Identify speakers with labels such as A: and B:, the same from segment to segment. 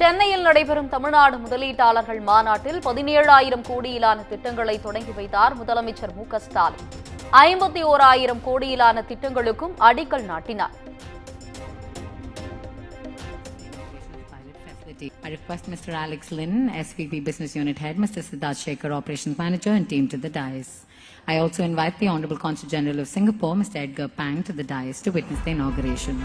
A: சென்னையில் நடைபெறும் தமிழ்நாடு முதலீட்டாளர்கள் மாநாட்டில் 17,000 கோடியிலான திட்டங்களை தொடங்கி வைத்தார் முதலமைச்சர் மு.க.ஸ்டாலின். 51,000 கோடியிலான திட்டங்களுக்கும் அடிக்கல் நாட்டினார்.
B: I request Mr. Alex Lynn, SVP Business Unit Head, Mr. Siddharth Shekhar, Operations Manager, and team to the dais. I also invite the Honorable Consul General of Singapore, Mr. Edgar Pang, to the dais to witness the inauguration.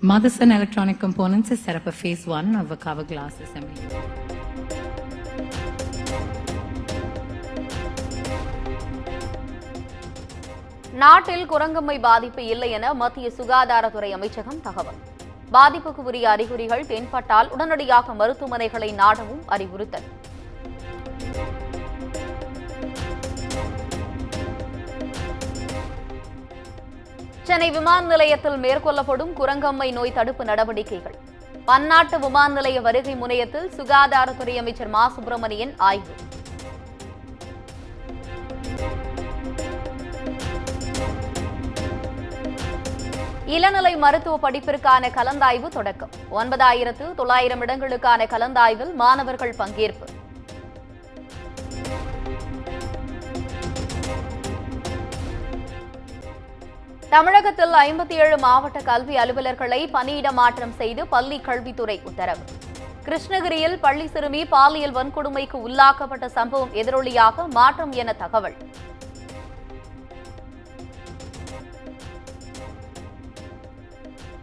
B: Motherson Electronic Components has set up a phase 1 of a cover glass assembly.
A: நாட்டில் குரங்கம்மை பாதிப்பு இல்லை என மத்திய சுகாதாரத்துறை அமைச்சகம் தகவல். பாதிப்புக்கு உரிய அறிகுறிகள் தென்பட்டால் உடனடியாக மருத்துவமனைகளை நாடவும் அறிவுறுத்தல். சென்னை விமான நிலையத்தில் மேற்கொள்ளப்படும் குரங்கம்மை நோய் தடுப்பு நடவடிக்கைகள். பன்னாட்டு விமான நிலைய வருகை முனையத்தில் சுகாதாரத்துறை அமைச்சர் மா. சுப்பிரமணியன் ஆய்வு. இளநிலை மருத்துவ படிப்பிற்கான கலந்தாய்வு தொடக்கம். 9,900 இடங்களுக்கான கலந்தாய்வில் மாணவர்கள் பங்கேற்பு. தமிழகத்தில் 57 மாவட்ட கல்வி அலுவலர்களை பணியிட மாற்றம் செய்து பள்ளி கல்வித்துறை உத்தரவு. கிருஷ்ணகிரியில் பள்ளி சிறுமி பாலியல் வன்கொடுமைக்கு உள்ளாக்கப்பட்ட சம்பவம் எதிரொலியாக மாற்றம் என தகவல்.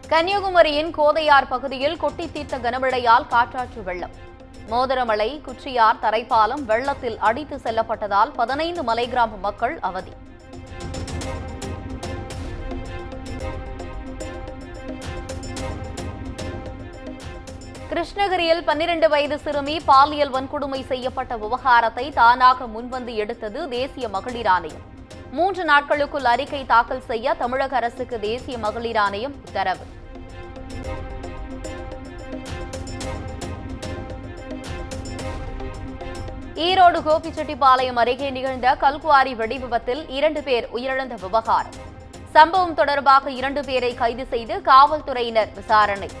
A: கன்னியாகுமரியின் கோதையார் பகுதியில் கொட்டி தீர்த்த கனமழையால் காற்றாற்று வெள்ளம். மோதிரமலை, குச்சியார் தரைப்பாலம் வெள்ளத்தில் அடித்து செல்லப்பட்டதால் 15 மலை கிராம மக்கள் அவதி. கிருஷ்ணகிரியில் 12 வயது சிறுமி பாலியல் வன்கொடுமை செய்யப்பட்ட விவகாரத்தை தானாக முன்வந்து எடுத்தது தேசிய மகளிர் ஆணையம். 3 நாட்களுக்குள் அறிக்கை தாக்கல் செய்ய தமிழக அரசுக்கு தேசிய மகளிர் ஆணையம் உத்தரவு. ஈரோடு கோபிச்செட்டிப்பாளையம் அருகே நிகழ்ந்த கல்குவாரி வெடி விபத்தில் 2 பேர் உயிரிழந்த விவகாரம். சம்பவம் தொடர்பாக 2 பேரை கைது செய்து காவல்துறையினர் விசாரணை.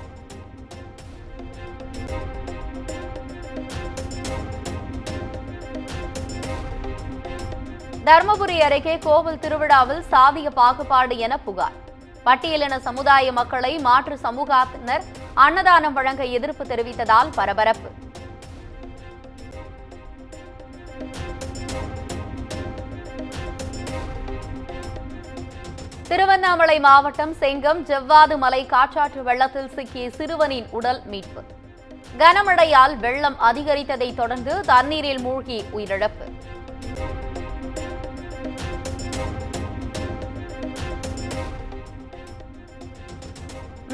A: தர்மபுரி அருகே கோவில் திருவிழாவில் சாதிய பாகுபாடு என புகார். பட்டியலின சமுதாய மக்களை மாற்று சமூகத்தினர் அன்னதானம் வழங்க எதிர்ப்பு தெரிவித்ததால் பரபரப்பு. திருவண்ணாமலை மாவட்டம் செங்கம் ஜவ்வாது மலை காற்றாற்று வெள்ளத்தில் சிக்கிய சிறுவனின் உடல் மீட்பு. கனமழையால் வெள்ளம் அதிகரித்ததை தொடர்ந்து தண்ணீரில் மூழ்கி உயிரிழப்பு.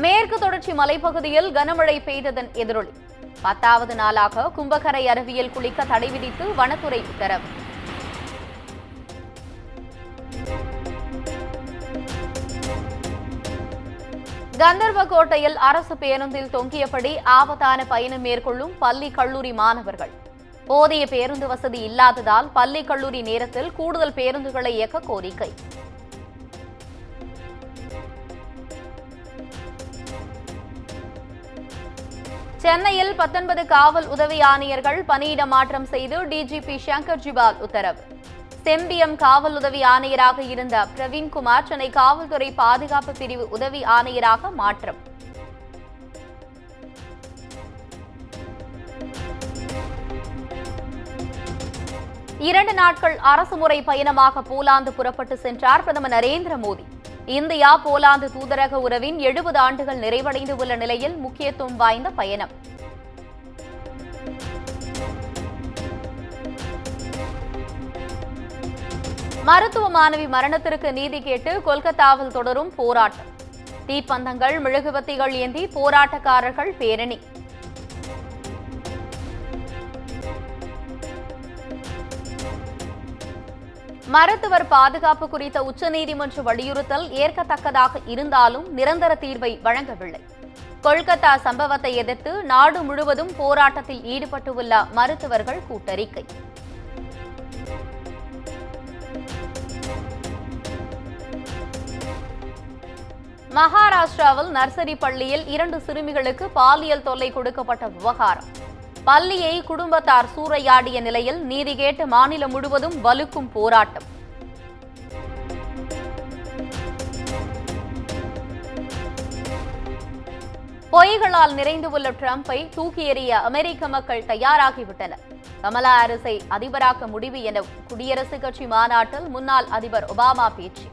A: மேற்கு தொடர்ச்சி மலைப்பகுதியில் கனமழை பெய்ததன் எதிரொலி. 10வது நாளாக கும்பகரை அருவியில் குளிக்க தடை விதித்து வனத்துறை உத்தரவு. கந்தர்வகோட்டையில் அரசு பேருந்தில் தொங்கியபடி ஆபத்தான பயணம் மேற்கொள்ளும் பள்ளி கல்லூரி மாணவர்கள். போதிய பேருந்து வசதி இல்லாததால் பள்ளி கல்லூரி நேரத்தில் கூடுதல் பேருந்துகளை இயக்க கோரிக்கை. சென்னையில் 19 காவல் உதவி ஆணையர்கள் பணியிட மாற்றம் செய்து டிஜிபி சங்கர் ஜிவால் உத்தரவு. செம்பியம் காவல் உதவி ஆணையராக இருந்த பிரவீன்குமார் சென்னை காவல்துறை பாதுகாப்பு பிரிவு உதவி ஆணையராக மாற்றம். இரண்டு நாட்கள் அரசுமுறை பயணமாக போலாந்து புறப்பட்டு சென்றார் பிரதமர் நரேந்திர மோடி. இந்தியா போலாந்து தூதரக உறவின் 70 ஆண்டுகள் நிறைவடைந்து உள்ள நிலையில் முக்கியத்துவம் வாய்ந்த பயணம். மருத்துவ மாணவி மரணத்திற்கு நீதி கேட்டு கொல்கத்தாவில் தொடரும் போராட்டம். தீப்பந்தங்கள், மெழுகுவத்திகள் ஏந்தி போராட்டக்காரர்கள் பேரணி. மருத்துவர் பாதுகாப்பு குறித்த உச்சநீதிமன்ற வலியுறுத்தல் ஏற்கத்தக்கதாக இருந்தாலும் நிரந்தர தீர்வை வழங்கவில்லை. கொல்கத்தா சம்பவத்தை எதிர்த்து நாடு முழுவதும் போராட்டத்தில் ஈடுபட்டுள்ள மருத்துவர்கள் கூட்டறிக்கை. மகாராஷ்டிராவில் நர்சரி பள்ளியில் 2 சிறுமிகளுக்கு பாலியல் தொல்லை கொடுக்கப்பட்ட விவகாரம். பள்ளியை குடும்பத்தார் சூறையாடிய நிலையில் நீதி கேட்டு மாநிலம் முழுவதும் வலுக்கும் போராட்டம். பொய்களால் நிறைந்துள்ள டிரம்பை தூக்கி எறிய அமெரிக்க மக்கள் தயாராகிவிட்டனர். கமலா ஹாரிஸை அதிபராக்க முடிவு என குடியரசுக் கட்சி மாநாட்டில் முன்னாள் அதிபர் ஒபாமா பேச்சு.